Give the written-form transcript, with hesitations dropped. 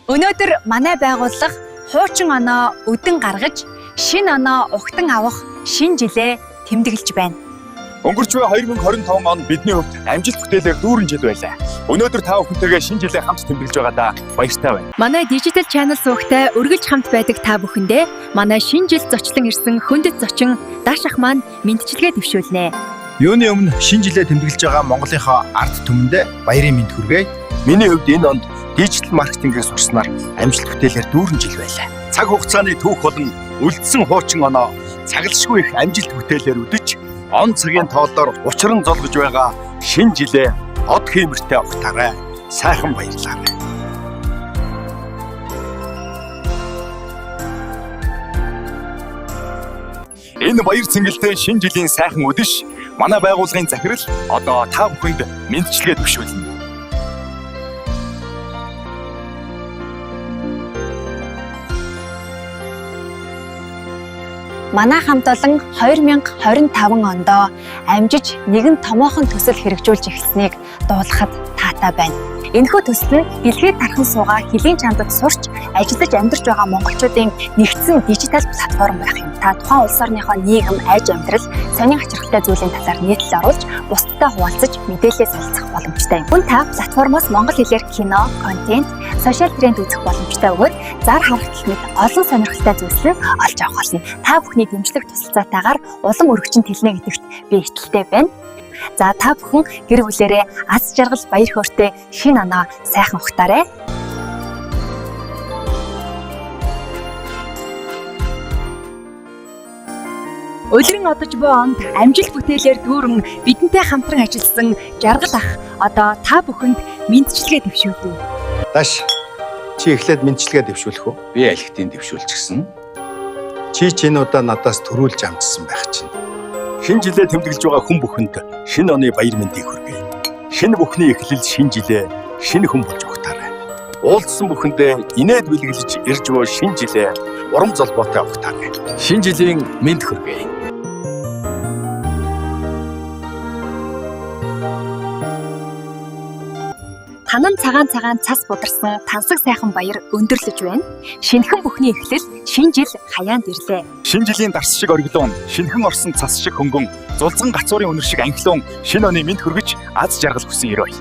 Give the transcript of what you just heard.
Өнөөдөр манай байгууллага хуучин оноо өдөн гаргаж, шинэ оноо угтан авах шинэ жилээ тэмдэглэж байна. Өнгөрч буй 2025 он бидний хувьд амжилт бүтээлээр дүүрэн жил байлаа. Өнөөдөр та бүхэнтэйгээ шинэ жилээ хамт тэмдэглэж байгаадаа баяртай байна. Манай Digital Channel суугтай үргэлж хамт байдаг та бүхэндээ манай шинэ жил зочлон ирсэн хөндөд зочин Дашах маань мэдчилгээ дэвшүүлнэ. Юуны өмнө шинэ жилээ тэмдэглэж байгаа Монголынхоо ард түмэндээ баярын мэнд хүргэе. Миний хувьд энэ онд дижитал маркетингийг сурснаар амжилт бүтээлээр дүүрэн жил байлаа. Цаг хугацааны түүх болон үлдсэн хуучин оноо цагалшгүй их амжилт бүтээлээр үдэж, он цагийн тоолдоор учран золгож байгаа шинэ жилээ од хиймэртэй огтаарай. Сайхан баярлалаа. Энэ баяр цэнгэлтэй шинэ жилийн сайхан үдэш манай байгууллагын захирал одоо та бүхэнд мэдчилгээ төвшүүлнэ. Манай хамт олон 2025 онд амжиж нэгэн томоохон төсөл хэрэгжүүлж эхэлснийг дуулахад таатай байна. Энэхүү төсөл нь дэлхийд тархан суугаа хөлийн чамдад сурч ажиллаж амьдарч байгаа монголчуудын нэгдсэн дижитал платформ байх юм. Та тухайн улс орныхоо нийгэм, аж амьдрал, сонин ачаалттай зүйлийн талаар нийтлэл оруулж, бусдад хуваалцаж мэдээлэл солилцох боломжтой юм. Та платформоос монгол хэлээр кино, контент, сошиал тренд үзэх боломжтой бөгөөд зар харагдaltaд мэт олон сонирхолтой зүйлсээ олж авах болно. Та бүхний дэмжлэг тусалцаатайгаар улам өргөжин тэлнэ гэдэгт би итгэлтэй байна. За та бүхэн гэр бүлээрээ аз жаргал баяр хөөртэй шинэ оноо сайхан ухтаарай. Улиран одож буй онд амжилт бүтээлээр дүүрэн бидэнтэй хамтран ажилласан жаргал ах одоо та бүхэнд мэдчилгээ дэвшүүлв. Даш, чи эхлээд мэдчилгээ дэвшүүлэх үү? Би алхтын дэвшүүлчихсэн. Чи энэ удаа надаас төрүүлж амжсан байх чинь. Шинэ жилээ тэмдэглэж байгаа хүн бүхэнд шинэ оны баяр мэндийг хүргэе. Шинэ бүхний эхлэл шинэ жилээ шинэ хүн болж огтаарай. Уулзсан бүхэндээ инээд бэлгэлж ирж буй шинэ жилээ урам золбоотой огтаарай. Шинэ жилийн мэнд хүргэе. Танан цагаан цас бударсан тансаг сайхан баяр өндөрлөж байна. Шинэхэн бүхний эхлэл шинэ жил хаяанд ирлээ. Шинэ жилийн дарс шиг оргилуун, шинэхэн орсон цас шиг хөнгөн, зулцсан гацуурын өнөр шиг анхлуун шинэ оны мэнд хүргэж аз жаргал хүсэн ирвэ.